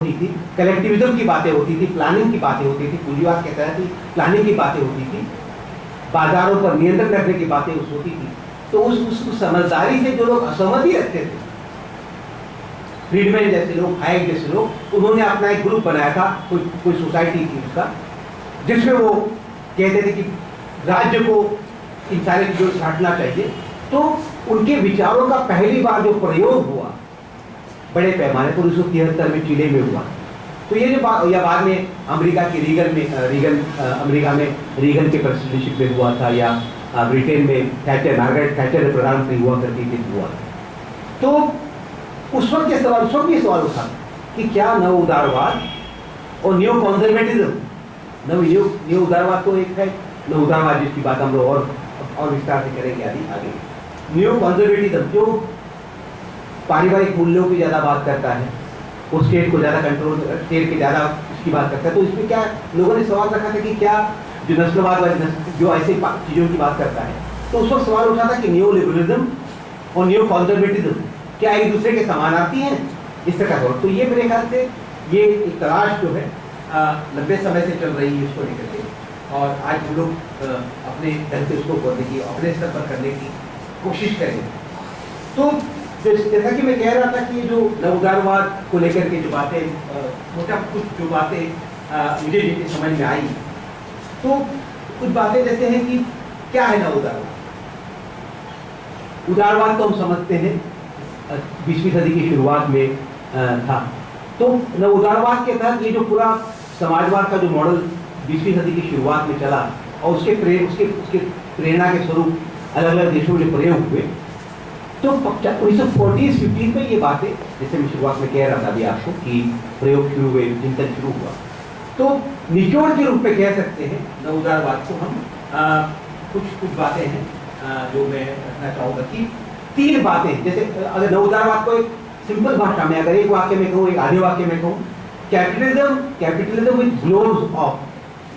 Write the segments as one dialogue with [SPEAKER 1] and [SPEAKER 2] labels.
[SPEAKER 1] होती थी, कलेक्टिविज्म की बातें होती थी, प्लानिंग की बातें होती थी, पूंजीवाद के तहत ही प्लानिंग की बातें होती थी, बाजारों पर नियंत्रण करने की बातें होती थी। तो उस समझदारी से जो लोग असहमति रखते थे, फ्रीडमैन जैसे लोग, हाइक जैसे लोग, उन्होंने अपना एक ग्रुप बनाया था, कोई सोसाइटी थी उसका, जिसमें वो कहते थे कि राज्य को इन सारी चीजों से हटना चाहिए। तो उनके विचारों का पहली बार जो प्रयोग हुआ बड़े पैमाने पर 1973 में चिले में हुआ। तो ये जो या बाद में अमेरिका की अमेरिका में रीगन के प्रेसिडेंटशिप में हुआ था, या ब्रिटेन में मार्गरेट थैचर प्रधानमंत्री हुआ करती थी, हुआ। तो उस वक्त ये सवाल उठा कि क्या नव उदारवाद और न्यू कॉन्जर्वेटिज्म, न्यू उदारवाद तो एक है, नव उदारवाद जिसकी बात हम लोग और विस्तार से करेंगे आगे। न्यू कॉन्जर्वेटिज्म जो पारिवारिक मूल्यों की ज़्यादा बात करता है, वो स्टेट को ज़्यादा कंट्रोल, स्टेट के ज़्यादा इसकी बात करता है। तो इसमें क्या लोगों ने सवाल रखा था कि क्या जो नस्लवाद वाली जो ऐसे चीज़ों की बात करता है, तो उस वक्त सवाल उठा था कि न्यू लिबरलिज्म और न्यू कॉन्जर्वेटिज्म क्या एक दूसरे के समानार्थी हैं, इस तरह का। तो ये मेरे ख्याल से ये एक तलाश जो है लंबे समय से चल रही है इसको लेकर के, और आज हम लोग अपने ढंग से उसको करने की, अपने स्तर पर करने की कोशिश करेंगे। तो जैसा कि मैं कह रहा था कि जो नवउदारवाद को लेकर के जो बातें, छोटा कुछ जो बातें मुझे जितनी समझ में आई, तो कुछ बातें जैसे हैं कि क्या है नवउदारवाद। उदारवाद तो हम समझते हैं 20वीं सदी की शुरुआत में था। तो नवउदारवाद के तहत ये जो पूरा समाजवाद का जो मॉडल 20वीं सदी की शुरुआत में चला, और उसके प्रेरणा के स्वरूप अलग अलग देशों में प्रयोग हुए। तो 1940-50 में ये बातें, जैसे मैं शुरुआत में कह रहा था अभी आपको कि प्रयोग शुरू हुए, चिंतन शुरू हुआ। तो निचोड़ के रूप में कह सकते हैं नवउदारवाद को हम कुछ बातें हैं जो मैं रखना चाहूँगा कि 3 बातें, जैसे अगर नवउदारवाद को एक सिंपल भाषा में, अगर एक वाक्य में कहूँ, एक आधे वाक्य में कहूँ, कैपिटलिज्म विद ग्लोव्स ऑफ,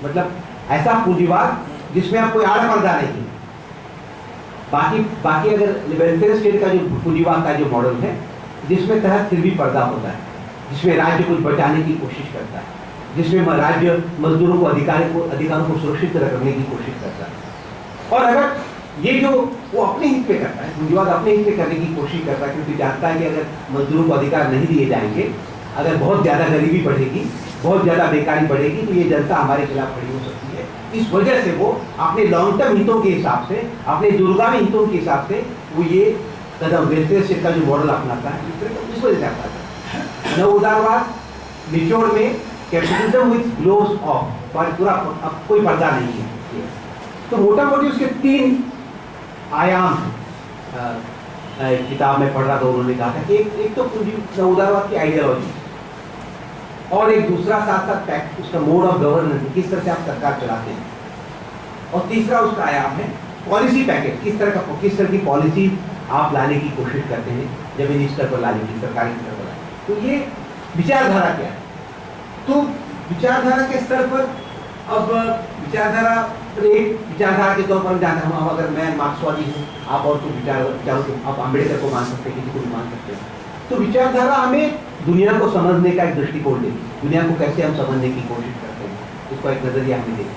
[SPEAKER 1] मतलब ऐसा पूंजीवाद जिसमें आप कोई आड़ पर्दा नहीं। बाकी अगर वेलफेयर स्टेट का जो पूंजीवाद का जो मॉडल है, जिसमें तहत फिर भी पर्दा होता है, जिसमें राज्य कुछ बचाने की कोशिश करता है, जिसमें राज्य मजदूरों को अधिकारों को सुरक्षित रखने की कोशिश करता है। और अगर ये जो वो अपने हित पे करता है, पूंजीवाद अपने हित पे करने की कोशिश करता है, क्योंकि जानता है कि अगर मजदूरों को अधिकार नहीं दिए जाएंगे, अगर बहुत ज़्यादा गरीबी बढ़ेगी, बहुत ज़्यादा बेकारी बढ़ेगी, तो ये जनता हमारे खिलाफ खड़ी हो सकती है। इस वजह से वो अपने लॉन्ग टर्म हितों के हिसाब से, अपने दूरगामी हितों के हिसाब से वो ये कदम वेलफेयर स्टेट का जो मॉडल अपनाता है, इस वजह से अपनाता है। नवउदारवाद निचोड़ में कैपिटलिज्म विद ग्लोव्स ऑफ, पूरा अब कोई पर्दा नहीं है। तो मोटा मोटी उसके 3 आयाम किताब में पढ़ रहा था, उन्होंने कहा था कि एक तो नवउदारवाद की आइडियोलॉजी, और एक दूसरा साथ उसका मोड ऑफ गवर्नेंस, किस तरह से आप सरकार चलाते हैं, और तीसरा उसका आयाम है पॉलिसी पैकेज, किस तरह की पॉलिसी आप लाने की कोशिश करते हैं, जमीनी स्तर पर लाने की, सरकारी स्तर पर लाने। तो ये विचारधारा क्या है। तो विचारधारा के स्तर पर, अब विचारधारा के तौर पर हम जानते हैं, हम अगर मैं मार्क्सवादी हूँ, आप और कुछ विचारों को, आप अम्बेडकर को मान सकते हैं, किसी को भी मान सकते हैं। तो विचारधारा हमें दुनिया को समझने का एक दृष्टिकोण देगी, दुनिया को कैसे हम समझने की कोशिश करते हैं, उसका एक नजरिया हमें देगी।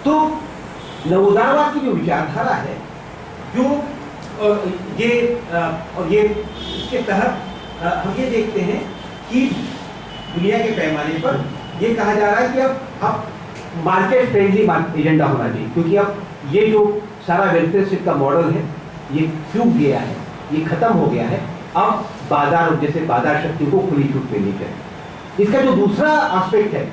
[SPEAKER 1] तो नवउदारवाद की जो विचारधारा है, जो ये इसके तहत हम ये देखते हैं कि दुनिया के पैमाने पर ये कहा जा रहा है कि अब मार्केट फ्रेंडली एजेंडा होना चाहिए, क्योंकि अब ये जो सारा वेलफेयर स्टेट का मॉडल है, ये चूक गया है, ये खत्म हो गया है। अब बाजार शक्ति को खुली छूट मिलनी चाहिए। इसका जो दूसरा एस्पेक्ट है,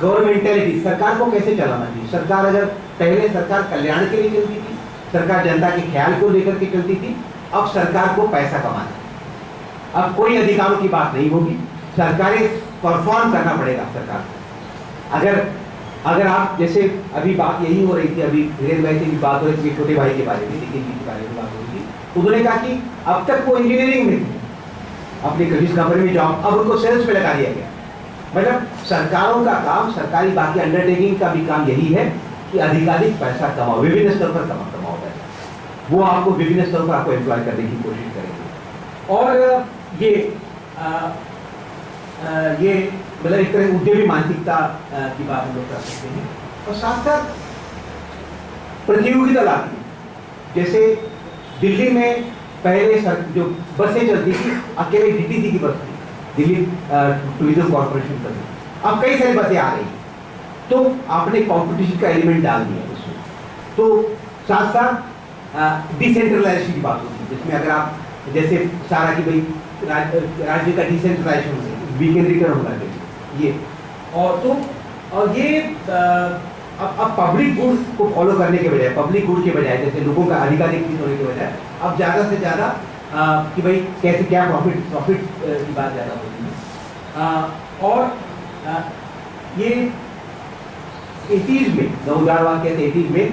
[SPEAKER 1] गवर्नमेंटलिटी, सरकार को कैसे चलाना चाहिए। सरकार अगर पहले सरकार कल्याण के लिए चलती थी, सरकार जनता के ख्याल को लेकर के चलती थी, अब सरकार को पैसा कमाना, अब कोई अधिकारों की बात नहीं होगी, सरकारें परफॉर्म करना पड़ेगा सरकार को। अगर आप, जैसे अभी बात यही हो रही थी, अभी धीरेन्द्र भाई से भी बात हो रही थी, छोटे भाई के बारे में, लेकिन के बारे में बात हो रही थी, उन्होंने कहा कि अब तक वो इंजीनियरिंग में थे, अपनी किसी कंपनी में जॉब, अब उनको सेल्स पे लगा दिया गया। मतलब सरकारों का काम, सरकारी बाकी अंडरटेकिंग का भी काम यही है कि अधिकाधिक पैसा कमाओ, विभिन्न स्तर पर कमाओ पैसा, वो आपको विभिन्न स्तरों पर आपको एम्प्लॉय करने की कोशिश करेंगे। और ये ये मतलब एक तरह उद्यमी मानसिकता की बात हम लोग कर सकते हैं। और साथ साथ प्रतियोगिता लाती है। जैसे दिल्ली में पहले जो बसें चलती थी, अकेले डीटीसी की बस थी, दिल्ली टूरिज्म कॉर्पोरेशन पर। अब कई सारी बसें आ रही, तो आपने कंपटीशन का एलिमेंट डाल दिया उसमें। तो साथ साथ डिसेंट्रलाइजेशन की बात होती है, जिसमें अगर आप जैसे सारा की भाई राज्य का डिसेंट्रलाइजेशन से विकेंद्रीकरण होना चाहिए ये, और तो और ये अब पब्लिक गुड को फॉलो करने के बजाय, पब्लिक गुड के बजाय, जैसे लोगों का अधिकाधिक चीज होने के बजाय अब ज़्यादा से ज़्यादा कि भाई कैसे क्या प्रॉफिट की बात ज़्यादा होती है। और ये 80s में, 2000 के 80s में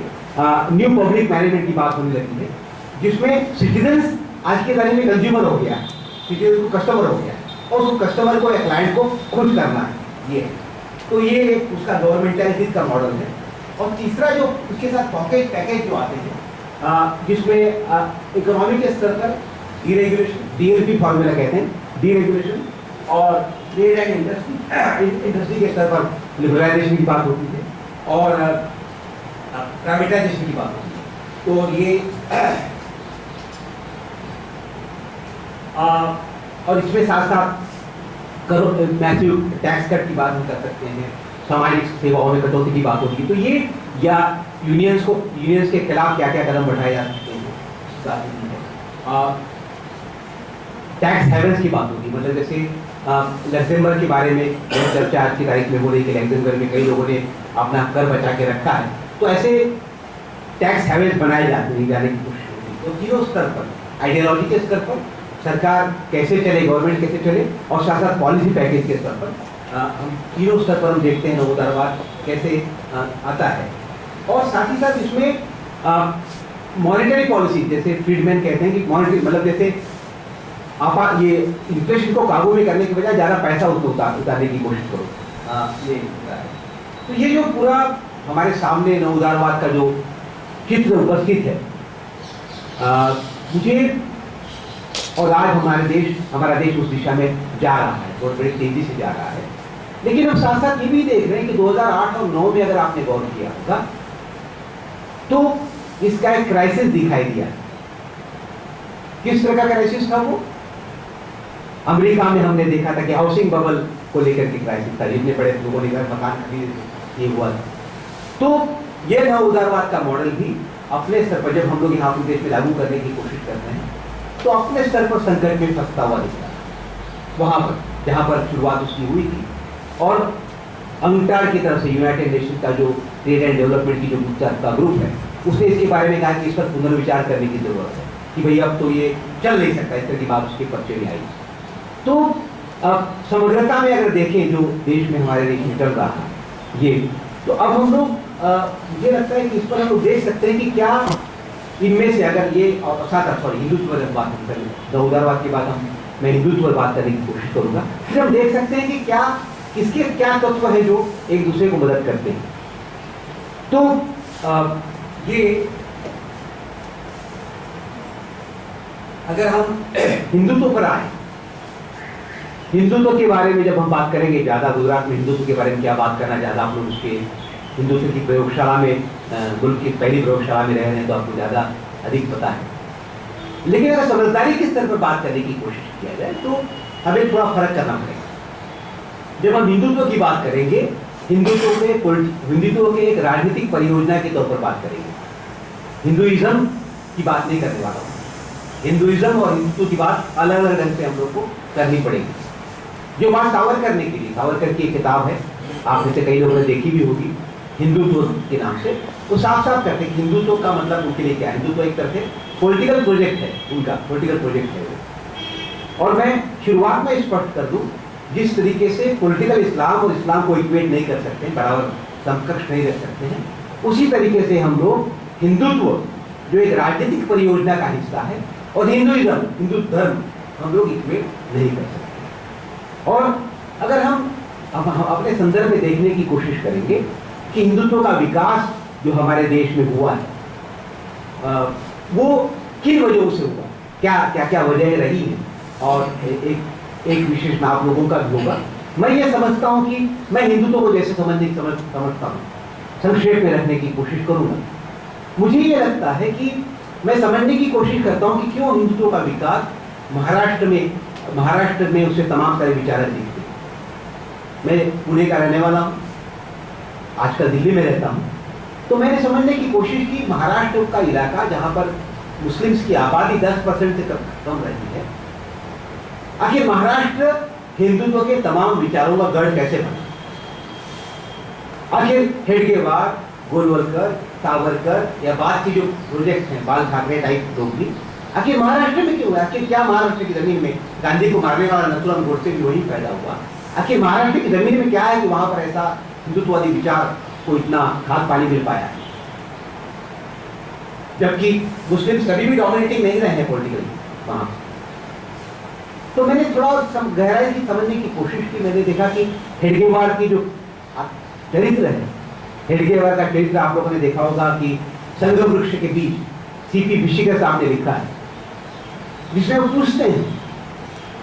[SPEAKER 1] न्यू पब्लिक मैनेजमेंट की बात होने लगी है, जिसमें सिटीजन्स आज के टाइम में कंज्यूमर हो गया, सिटीजन को कस्टमर हो गया, और उस कस्टमर को या क्लाइंट को खुश करना है ये। तो ये एक उसका गवर्नमेंटलिटी का मॉडल है। और तीसरा जो उसके साथ पैकेज जो आते हैं, जिसमें इकोनॉमी के स्तर पर डीरेगुलेशन, डीएलपी फॉर्मूला कहते हैं, डीरेगुलेशन, और ट्रेड एंड इंडस्ट्री के स्तर पर लिबरलाइजेशन की बात होती है, और प्राइवेटाइजेशन की बात होती है। तो ये और इसमें साथ साथ मैसिव टैक्स कट की बात हम कर सकते हैं, सामाजिक सेवाओं में कटौती की बात होगी। तो ये या यूनियंस के खिलाफ क्या क्या कदम उठाए जा सकते हैं। टैक्स हेवन्स की बात होगी, मतलब जैसे लक्सेमबर्ग के बारे में चर्चा आज की तारीख में हो रही कि लक्सेमबर्ग में कई लोगों ने अपना कर बचा के रखा है, तो ऐसे टैक्स हेवन्स बनाए जाने की कोशिश होगी। तो तीनों स्तर पर, आइडियोलॉजी के स्तर पर सरकार कैसे चले, गवर्नमेंट कैसे चले, और साथ साथ पॉलिसी पैकेज के स्तर पर हम तीनों स्तर पर हम देखते हैं नवोदारवाद कैसे आता है। और साथ ही साथ इसमें मॉनेटरी पॉलिसी, जैसे फ्रीडमैन कहते हैं कि मॉनेटरी मतलब जैसे आप ये इन्फ्लेशन को काबू में करने के बजाय ज़्यादा पैसा उतारने की कोशिश करो, ये होता है। तो ये जो पूरा हमारे सामने नवोदारवाद का जो चित्र उपस्थित है, मुझे और आज हमारा देश उस दिशा में जा रहा है, बहुत बड़ी तेजी से जा रहा है। लेकिन हम साथ साथ ये भी देख रहे हैं कि 2008 और 2009 में अगर आपने गौर किया होगा तो इसका एक क्राइसिस दिखाई दिया। किस तरह का क्राइसिस था वो? अमेरिका में हमने देखा था कि हाउसिंग बबल को लेकर के क्राइसिस था, जितने बड़े लोगों ने घर मकान खरीदे, ये हुआ। तो ये नवोदारवाद का मॉडल भी अपने स्तर पर जब हम लोग यहाँ अपने देश में लागू करने की कोशिश कर रहे हैं, तो अपने स्तर पर संकट में फंसता हुआ दिख रहा है वहाँ पर जहाँ पर शुरुआत उसकी हुई थी। और अंगटार की तरफ से यूनाइटेड नेशन का जो ट्रेड एंड डेवलपमेंट की जो का ग्रुप है, उसने इसके बारे में कहा कि इस पर पुनर्विचार करने की जरूरत है कि भाई अब तो ये चल नहीं सकता, इस तरह की बात उसके पर्चे में आई। तो अब समग्रता में अगर देखें जो देश में हमारे देश में चल रहा है ये, तो अब हम लोग मुझे लगता है कि इस पर हम लोग देख सकते हैं कि क्या इनमें से अगर ये हिंदुत्व बात हम करें, नवोदारवाद की बात मैं हिंदुत्व पर बात करने की कोशिश करूंगा, फिर हम देख सकते हैं कि क्या इसके क्या तत्व है जो एक दूसरे को मदद करते हैं। तो ये अगर हम हिंदुत्व पर आए, हिंदुत्व के बारे में जब हम बात करेंगे, ज़्यादा गुजरात में हिंदुत्व के बारे में क्या बात करना, ज़्यादा आप लोग उसके हिंदुत्व की प्रयोगशाला में, मुल्क की पहली प्रयोगशाला में रह रहे हैं तो आपको ज़्यादा अधिक पता है। लेकिन अगर समझदारी के स्तर पर बात करने की कोशिश किया जाए तो हमें थोड़ा फर्क करना पड़ेगा। जब हम हिंदुत्व की बात करेंगे, हिंदुत्व के एक राजनीतिक परियोजना के तौर पर बात करेंगे, हिंदुइज्म की बात नहीं करने वाला हूँ। हिंदुइज्म और हिंदुत्व की बात अलग अलग ढंग से हम लोग को करनी पड़ेगी। जो बात सावरकर ने की थी, सावरकर की एक किताब है, आप में से कई लोगों ने देखी भी होगी, हिंदुत्व के नाम से, वो साफ साफ कहते हैं हिंदुत्व का मतलब उनके लिए क्या है। हिंदुत्व एक तरह से पॉलिटिकल प्रोजेक्ट है, उनका पॉलिटिकल प्रोजेक्ट है वो। और मैं शुरुआत में स्पष्ट कर दूं, जिस तरीके से पॉलिटिकल इस्लाम और इस्लाम को इक्वेट नहीं कर सकते, बराबर समकक्ष नहीं रख सकते हैं, उसी तरीके से हम लोग हिंदुत्व जो एक राजनीतिक परियोजना का हिस्सा है और हिंदुइज्म, हिंदू धर्म हम लोग इक्वेट नहीं कर सकते। और अगर हम अपने संदर्भ में देखने की कोशिश करेंगे कि हिंदुत्व का विकास जो हमारे देश में हुआ है वो किन वजहों से हुआ, क्या क्या क्या वजह रही है, और एक विशेष आप लोगों का भी होगा मैं ये समझता हूं कि मैं हिंदुत्व को जैसे समझता हूं, संक्षेप में रखने की कोशिश करूंगा। मुझे ये लगता है कि मैं समझने की कोशिश करता हूं कि क्यों हिंदुत्व का विकास महाराष्ट्र में उससे तमाम सारे विचारक दिखते हैं। मैं पुणे का रहने वाला हूं, आजकल दिल्ली में रहता हूं, तो मैंने समझने की कोशिश की महाराष्ट्र का इलाका जहां पर मुस्लिम्स की आबादी 10% से कम रही है, आखिर महाराष्ट्र हिंदुत्व के तमाम विचारों का गढ़ कैसे बना। आखिर हेडगेवार, गोलवलकर, सावरकर या बाद की जो प्रोजेक्ट हैं, बाल ठाकरे टाइप लोग भी आखिर महाराष्ट्र में क्यों हुआ? आखिर क्या महाराष्ट्र की जमीन में गांधी को मारने वाला नथुराम गोडसे भी वहीं पैदा हुआ? आखिर महाराष्ट्र की जमीन में क्या है कि वहां पर ऐसा हिंदुत्ववादी विचार को इतना खाद पानी मिल पाया है, जबकि मुस्लिम्स कभी भी डोमिनेटिंग नहीं रहे हैं पॉलिटिकली वहां। तो मैंने थोड़ा गहराई से समझने की कोशिश की। मैंने देखा कि हेडगेवार की जो चरित्र है, हेडगेवार का चरित्र आप लोगों ने देखा होगा कि संगम वृक्ष के बीच सीपी विशिकर साहब ने लिखा है, जिसमें वो पूछते हैं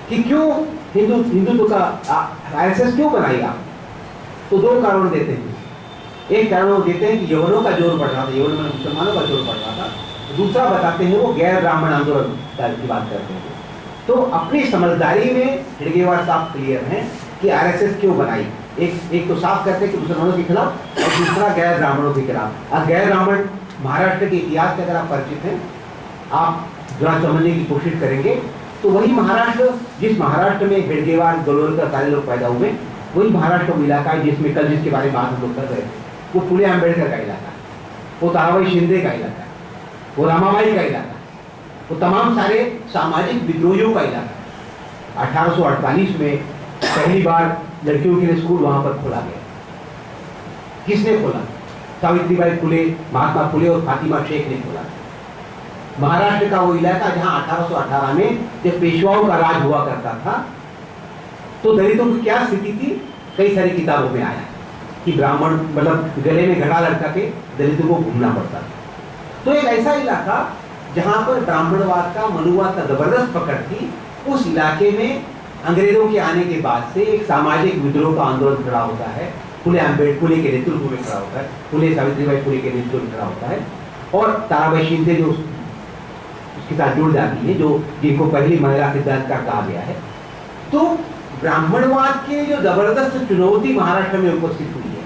[SPEAKER 1] कि क्यों हिंदुत्व का आरएसएस क्यों बनाई आप? तो दो कारण देते हैं। एक कारण वो देते हैं कि यवनों का जोर बढ़ रहा था, यवन में मुसलमानों का जोर बढ़ रहा था। दूसरा बताते हैं वो गैर ब्राह्मण आंदोलन की बात करते हैं। तो अपनी समझदारी में हेडगेवार साहब क्लियर हैं कि आरएसएस क्यों बनाई। एक तो साफ करते हैं कि मुसलमानों के खिलाफ, और दूसरा गैर ब्राह्मणों के खिलाफ। और गैर ब्राह्मण महाराष्ट्र के इतिहास से अगर आप परिचित हैं, आप जरा समझने की कोशिश करेंगे तो वही महाराष्ट्र, जिस महाराष्ट्र में हेडगेवार, गोलवलकर सारे लोग पैदा हुए, वही महाराष्ट्र वो इलाका है जिसमें कल जिसके बारे में बात हम लोग कर रहे थे, वो फुले आंबेडकर का इलाका है, वो ताराबाई शिंदे का इलाका है, वो रामाबाई का इलाका है, वो तमाम सारे सामाजिक विद्रोहियों का इलाका है। 1848 में पहली बार लड़कियों के लिए स्कूल वहां पर खोला गया। किसने खोला? सावित्रीबाई फुले, महात्मा फुले और फातिमा शेख ने खोला। महाराष्ट्र का वो इलाका जहां 1818 में जब पेशवाओं का राज हुआ करता था, तो दलितों की क्या स्थिति थी? कई सारी किताबों में आया कि ब्राह्मण मतलब गले में घड़ा लटका के दलितों को घूमना पड़ता था। तो एक ऐसा इलाका जहां पर ब्राह्मणवाद का, मनुवाद का जबरदस्त पकड़ थी, उस इलाके में अंग्रेजों के आने के बाद से एक सामाजिक विद्रोह का आंदोलन खड़ा होता है। फुले आंबेडकर के नेतृत्व में खड़ा होता है, फुले सावित्रीबाई फुले के नेतृत्व में खड़ा होता है, और ताराबाई शिंदे जो उसके साथ जुड़ जाती है, जो जिनको पहली महिला सिद्धांतकार कहा गया है। तो ब्राह्मणवाद के जो जबरदस्त चुनौती महाराष्ट्र में उपस्थित हुई है,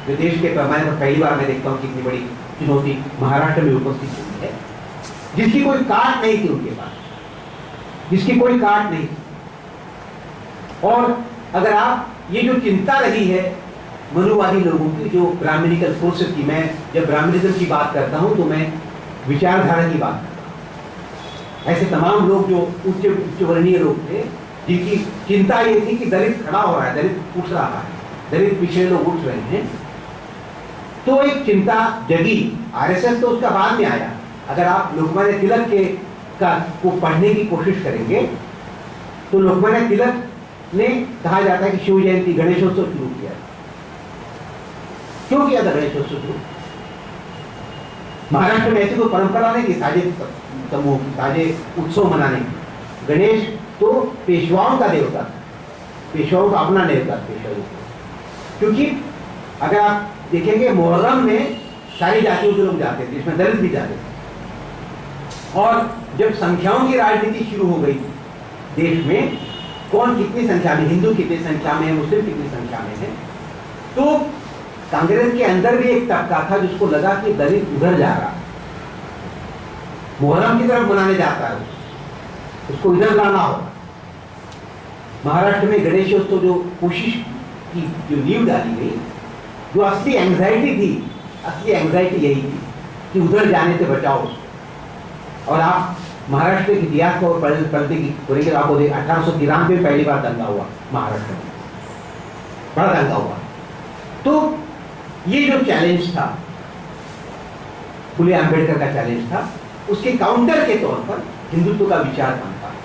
[SPEAKER 1] जो देश के पैमाने पर पहली बार मैं देखता हूँ कितनी बड़ी चुनौती महाराष्ट्र में उपस्थित हुई है, जिसकी कोई काट नहीं थी उनके पास, जिसकी कोई काट नहीं। और अगर आप ये जो चिंता रही है मनुवादी लोगों की, जो ब्राह्मणिकल फोर्सेस की, मैं जब ब्राह्मणिज्म की बात करता हूं तो मैं विचारधारा की बात करता हूं। ऐसे तमाम लोग जो उच्च वर्णीय लोग थे, जिनकी चिंता ये थी कि दलित खड़ा हो रहा है, दलित उठ रहा है, दलित पिछड़े लोग उठ रहे हैं, तो एक चिंता जगी। आरएसएस तो उसका बाद में आया। अगर आप लोकमान्य तिलक को पढ़ने की कोशिश करेंगे तो लोकमान्य तिलक ने कहा जाता है कि शिव जयंती, गणेशोत्सव शुरू किया। क्यों किया था गणेशोत्सव शुरू? महाराष्ट्र में ऐसी कोई परंपरा नहीं थी साझे समूह की, साझे उत्सव मनाने की। गणेश तो पेशवाओं का देवता था, पेशवाओं का अपना देवता पेशवाओं। क्योंकि अगर आप देखेंगे मुहर्रम में सारी जातियों के लोग जाते थे, इसमें दलित भी जाते थे। और जब संख्याओं की राजनीति शुरू हो गई देश में, कौन कितनी संख्या में, हिंदू कितनी संख्या में है, मुस्लिम कितनी संख्या में है, तो कांग्रेस के अंदर भी एक तबका था जिसको लगा कि दलित उधर जा रहा है, मुहर्रम की तरफ मनाने जाता है, उसको इधर लाना होगा। महाराष्ट्र में गणेशोत्सव जो कोशिश की, जो नींव डाली गई, जो असली एंग्जाइटी थी, असली एंग्जाइटी यही थी कि उधर जाने से बचाओ उसको। और आप महाराष्ट्र के इतिहास को पढ़ने की करेंगे तो आपको 1893 में पहली बार दंगा हुआ महाराष्ट्र में, बड़ा दंगा हुआ। तो ये जो चैलेंज था, फुले आंबेडकर का चैलेंज था, उसके काउंटर के तौर पर हिंदुत्व का विचार बनता है।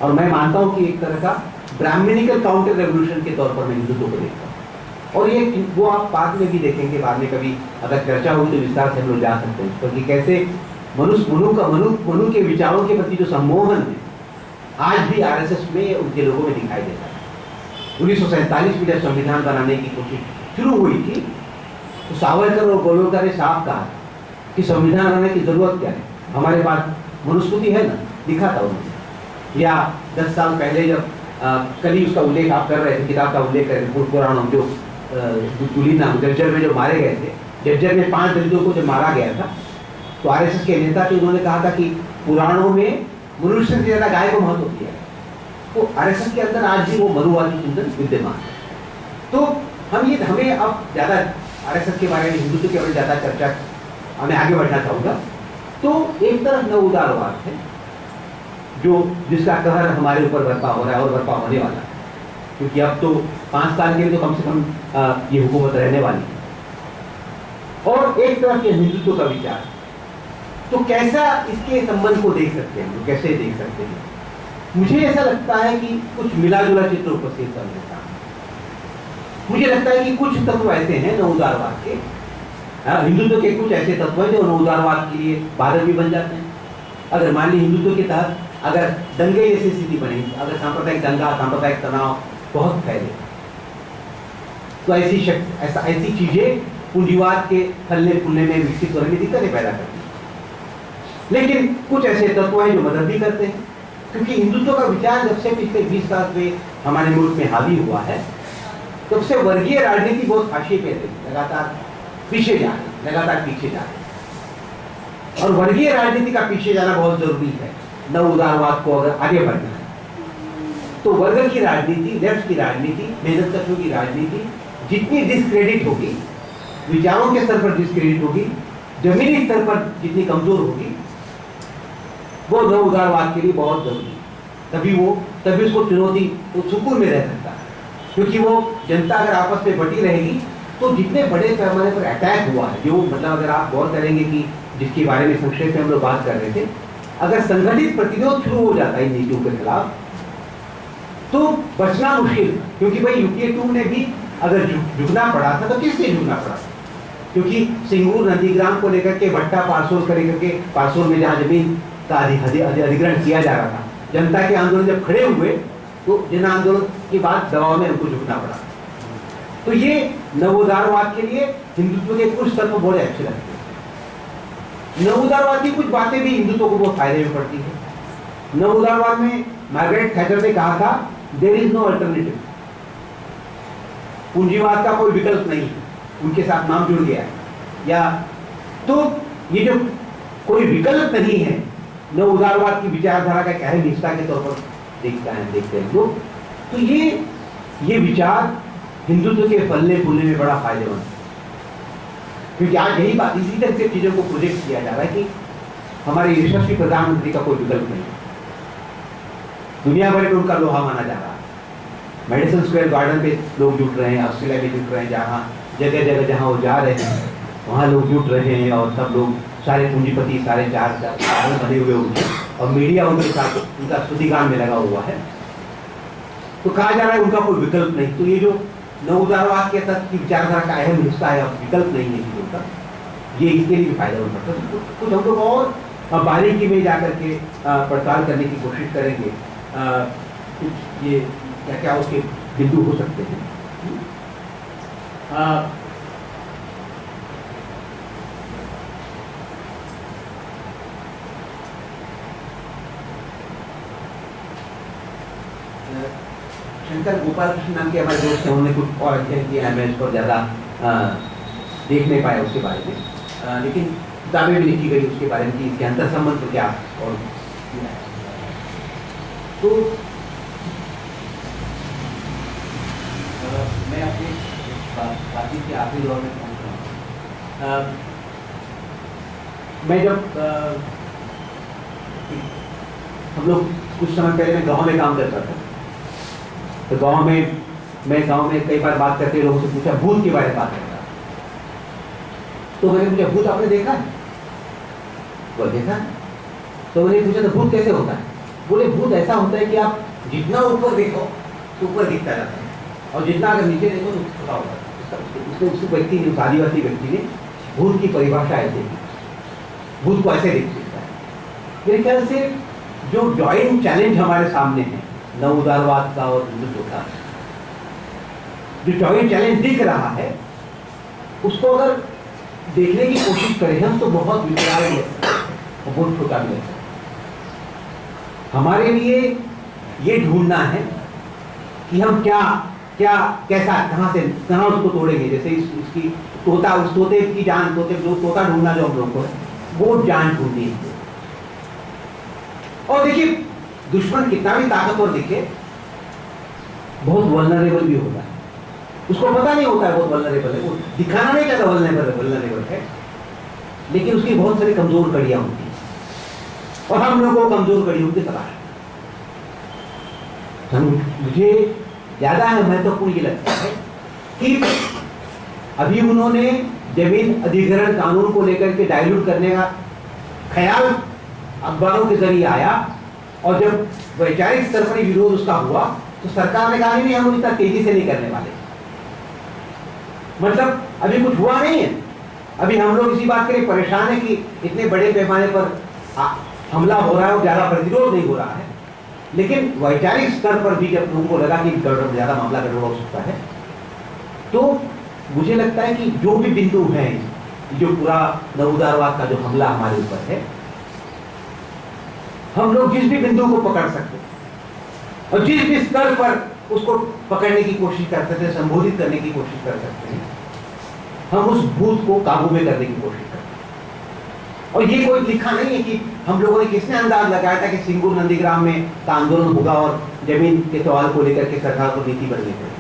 [SPEAKER 1] और मैं मानता हूं कि एक तरह का ब्राह्मणिकल काउंटर रेवोल्यूशन के तौर पर मैं हिंदुत्व को देखता हूं। और ये वो आप बाद में भी देखेंगे, बाद में कभी अगर चर्चा होगी तो विस्तार से हम लोग जा सकते हैं, क्योंकि कैसे मनु के विचारों के प्रति जो सम्मोहन है आज भी आरएसएस में, उनके लोगों में दिखाई देता है। 1947 में जब संविधान बनाने की कोशिश शुरू हुई थी तो सावरकर और गोलवलकर ने साफ कहा कि संविधान बनाने की जरूरत क्या है, हमारे पास मनुस्मृति है ना, लिखा था उन्होंने। या 10 साल पहले जब कल ही उसका उल्लेख आप कर रहे थे, किताब का उल्लेख कर रहे थे, पुराण जो तुलीना जज्जर में जो मारे गए थे, जज्जर में 5 दलितों को जब मारा गया था तो आरएसएस के नेता थे, उन्होंने कहा था कि पुराणों में मनुष्य से ज्यादा गाय को महत्व दिया है। तो आरएसएस के अंदर आज भी वो मनुवादी चिंतन विद्यमान है। तो हमें अब ज्यादा आरएसएस के बारे में, हिंदुत्व के बारे में ज्यादा चर्चा हमें आगे बढ़ना चाहूंगा। तो एक तरफ नव उदारवाद है जो जिसका कहर हमारे ऊपर बर्पा हो रहा है और बर्पा होने वाला है, क्योंकि अब तो 5 साल के लिए तो कम से कम ये हुकूमत रहने वाली है। और एक तरफ ये हिंदुत्व का विचार, तो कैसा इसके संबंध को देख सकते हैं, कैसे देख सकते हैं? मुझे ऐसा लगता है कि कुछ मिला जुला चित्र उपस्थित कर देता है। मुझे लगता है कि कुछ तत्व ऐसे हैं नव उदारवाद के, हिंदुत्व के कुछ ऐसे तत्व हैं जो नव उदारवाद के लिए बाधक भी बन जाते हैं। अगर मान ली हिंदुत्व के तहत अगर दंगे जैसी स्थिति बनी, अगर सांप्रदायिक दंगा, सांप्रदायिक तनाव बहुत फैले, तो ऐसी चीजें पूंजीवाद के फलने फूलने में, विकसित होने में दिक्कतें पैदा करती हैं। लेकिन कुछ ऐसे तत्व हैं जो मदद भी करते हैं, क्योंकि हिंदुत्व का विचार जब से पिछले 20 साल में हमारे मुल्क में हावी हुआ है, तब से वर्गीय राजनीति बहुत हाशिए पे रही, लगातार पीछे जा रही, लगातार पीछे जा रही। और वर्गीय राजनीति का पीछे जाना बहुत जरूरी है नव उदारवाद को अगर आगे बढ़ना है। तो वर्ग की राजनीति, लेफ्ट की राजनीति, मेहनत कशों की राजनीति जितनी डिस्क्रेडिट होगी, विचारों के स्तर पर डिस्क्रेडिट होगी, जमीनी स्तर पर जितनी कमजोर होगी, वो नव उदारवाद के लिए बहुत जरूरी है। तभी उसको चुनौती, वो सुकून में रह सकता है, क्योंकि वो जनता अगर आपस में बटी रहेगी तो जितने बड़े पैमाने पर अटैक हुआ है, जो मतलब अगर आप गौर करेंगे कि जिसके बारे में संक्षेप में हम लोग बात कर रहे थे, अगर संगठित प्रतिरोध शुरू हो जाता है इन नीतियों के खिलाफ तो बचना मुश्किल, क्योंकि भाई यूपीए 2 ने भी अगर झुकना पड़ा था तो किस लिए झुकना पड़ा? क्योंकि सिंगूर नंदीग्राम को लेकर के भट्टा पारसोल करके पारसोल में जहाँ जमीन का अधिग्रहण किया जा रहा था, जनता के आंदोलन जब खड़े हुए तो जन आंदोलन के बाद दबाव में उनको झुकना पड़ा। तो ये नवोदारवाद के लिए हिंदुत्व के कुछ तत्व बहुत अच्छे लगते हैं। नवोदारवाद की कुछ बातें भी हिंदुत्व को बहुत फायदे में पड़ती है। नवोदारवाद में मार्गरेट थैचर ने कहा था, देयर इज नो अल्टरनेटिव, पूंजीवाद का कोई विकल्प नहीं है, उनके साथ नाम जुड़ गया है। या तो ये जो कोई विकल्प नहीं है, नव उदारवाद की विचारधारा का एक अहम हिस्सा के तौर पर देखते हैं लोग। तो ये विचार हिंदुत्व के फलने फूलने में बड़ा फायदेमंद है, क्योंकि आज यही बात, इसी तरह से चीजों को प्रोजेक्ट किया जा रहा है कि हमारे यशस्वी प्रधानमंत्री का कोई विकल्प नहीं है, दुनिया भर में उनका लोहा माना जा रहा है। मेडिसन स्क्वायर गार्डन पे लोग जुट रहे हैं, ऑस्ट्रेलिया में जुट रहे हैं, जहाँ जगह जगह जहाँ वो जा रहे हैं वहाँ लोग जुट रहे हैं, और सब लोग सारे पूंजीपति, सारे चार बने हुए उनके, और मीडिया उनके साथ उनका स्तुतिगान में लगा हुआ है। तो कहा जा रहा है उनका कोई विकल्प नहीं। तो ये जो नव उदारवाद के तहत की विचारधारा का अहम हिस्सा है, अब विकल्प नहीं है चीजों का, ये इसके लिए भी फायदा होता है। तो कुछ हम लोग और बारीकी में जाकर के पड़ताल करने की कोशिश करेंगे, कुछ ये क्या क्या उसके बिंदु हो सकते हैं। शंकर गोपाल कृष्ण नाम के हमारे दोस्त हैं, उन्होंने कुछ और अध्ययन किया है, मैं इस पर ज़्यादा देख नहीं पाया उसके बारे में, लेकिन किताबें भी लिखी गई उसके बारे में कि इसके अंतर संबंध क्या। और तो मैं अपने बातचीत के आखिरी दौर में पहुँच रहा हूँ। मैं जब हम लोग कुछ समय पहले मैं गाँव में काम करता था, तो गांव में कई बार बात करते लोगों से पूछा, भूत के बारे में बात करता, तो मैंने पूछा भूत आपने देखा है? वो देखा। तो मैंने पूछा तो भूत कैसे होता है? बोले भूत ऐसा होता है कि आप जितना ऊपर देखो तो ऊपर दिखता रहता है, और जितना अगर नीचे देखो तो छोटा होता है। उस व्यक्ति ने, उस आदिवासी व्यक्ति ने भूत की परिभाषा ऐसे की, भूत को ऐसे देख सकता है। मेरे ख्याल से जो जॉइंट चैलेंज हमारे सामने है नव उदारवाद का और हिंदुत्व का, जो जॉइंट चैलेंज दिख रहा है उसको अगर देखने की कोशिश करें हम तो बहुत विचार ले सकते हैं और बहुत छोटा भी ले सकते हैं। हमारे लिए ये ढूंढना है कि हम क्या क्या कैसा कहाँ उसको तोड़ेंगे। जैसे इसकी तोता, उस तोते की जान, जो तोता ढूंढना जो हम लोग को है वो जान ढूंढनी है। और देखिए दुश्मन कितना भी ताकतवर दिखे बहुत वल्नरेबल भी होता है, उसको पता नहीं होता है बहुत वल्नरेबल है, वो दिखाना नहीं चाहता वल्नरेबल है, लेकिन उसकी बहुत सारी कमजोर कड़ियां होती हैं और हम लोगों को कमजोर कड़ियों की तलाश है। मुझे ज्यादा है महत्वपूर्ण ये लगता है कि अभी उन्होंने जमीन अधिग्रहण कानून को लेकर के डाइल्यूट करने का ख्याल अखबारों के जरिए आया और जब वैचारिक स्तर पर विरोध उसका हुआ तो सरकार ने कहा नहीं हम इतना तेजी से नहीं करने वाले। मतलब अभी कुछ हुआ नहीं है, अभी हम लोग इसी बात के लिए परेशान है कि इतने बड़े पैमाने पर हमला हो रहा है और ज्यादा प्रतिरोध नहीं हो रहा है, लेकिन वैचारिक स्तर पर भी जब लोगों को लगा कि ज्यादा मामला गड़बड़ हो सकता है तो मुझे लगता है कि जो भी बिंदु है, जो पूरा नवउदारवाद का जो हमला हमारे ऊपर है, हम लोग जिस भी बिंदु को पकड़ सकते हैं और जिस भी स्तर पर उसको पकड़ने की कोशिश कर सकते हैं, संबोधित करने की कोशिश कर सकते हैं, हम उस भूत को काबू में करने की कोशिश करते हैं। और ये कोई लिखा नहीं है कि हम लोगों ने किसने अंदाज लगाया था कि सिंगूर नंदीग्राम में का आंदोलन होगा और जमीन के सवाल को लेकर के सरकार को नीति बदलनी पड़ेगी।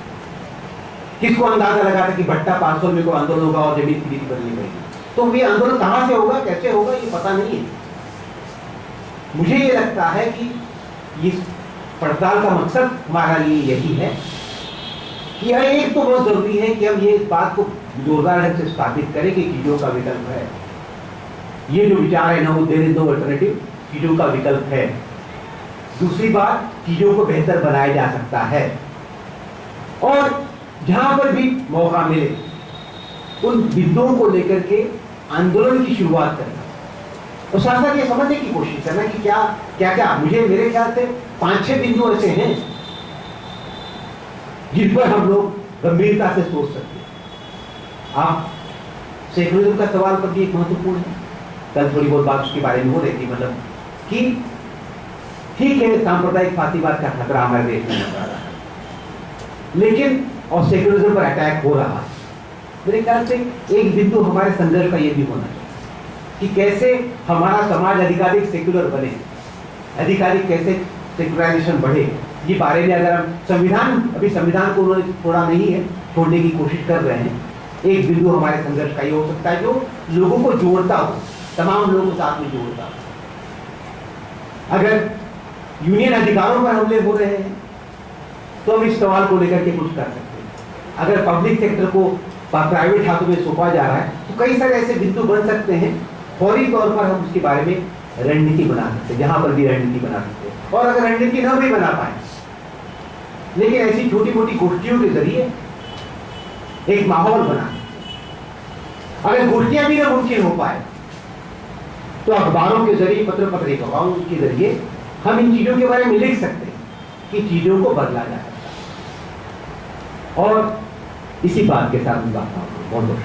[SPEAKER 1] किसको अंदाजा लगा था कि भट्टा 500 में को आंदोलन होगा और जमीन की नीति बदलनी पड़ेगी। तो ये आंदोलन कहां से होगा, कैसे होगा, ये पता नहीं है। मुझे ये लगता है कि इस पड़ताल का मकसद हमारा लिए यही है कि यह एक तो बहुत जरूरी है कि हम ये इस बात को जोरदार ढंग से स्थापित करें कि चीजों का विकल्प है। ये जो विचार है no there is no alternative, चीजों का विकल्प है। दूसरी बात, चीजों को बेहतर बनाया जा सकता है और जहां पर भी मौका मिले उन बिंदुओं को लेकर के आंदोलन की शुरुआत करना और साथ साथ ये समझने की कोशिश करना कि क्या क्या क्या मुझे मेरे ख्याल से 5-6 बिंदु ऐसे हैं जिन पर हम लोग गंभीरता से सोच सकते हैं। आप सेकुलरिज्म का सवाल पर भी एक महत्वपूर्ण है, कल थोड़ी बहुत बात उसके बारे में हो रही थी, मतलब कि ठीक है सांप्रदायिक फासीवाद का खतरा हमारे देश में नजर आ रहा है, लेकिन और सेकुलरिज्म पर अटैक हो रहा है। मेरे ख्याल से एक बिंदु हमारे संघर्ष का यह भी होना चाहिए कि कैसे हमारा समाज अधिकाधिक सेक्युलर बने, अधिकाधिक कैसे सेक्युलराइजेशन बढ़े। ये बारे में अगर हम संविधान को उन्होंने छोड़ा नहीं है, छोड़ने की कोशिश कर रहे हैं, एक बिंदु हमारे संघर्ष का ये हो सकता है जो लोगों को जोड़ता हो, तमाम लोगों को साथ में जोड़ता हो। अगर यूनियन अधिकारों पर हमले हो रहे हैं तो हम इस सवाल को लेकर के कुछ कर सकते हैं। अगर पब्लिक सेक्टर को प्राइवेट हाथों में सौंपा जा रहा है तो कई सारे ऐसे बिंदु बन सकते हैं, फौरी तौर पर हम उसके बारे में रणनीति बना सकते हैं, जहां पर भी रणनीति बना सकते हैं। और अगर रणनीति न भी बना पाए लेकिन ऐसी छोटी मोटी गोष्ठियों के जरिए एक माहौल बना, अगर गोष्ठियां भी न मुमकिन हो पाए तो अखबारों के जरिए, पत्र पत्रिकाओं के जरिए हम इन चीजों के बारे में लिख सकते हैं कि चीजों को बदला जा सकता है। और इसी बात के साथ बहुत बहुत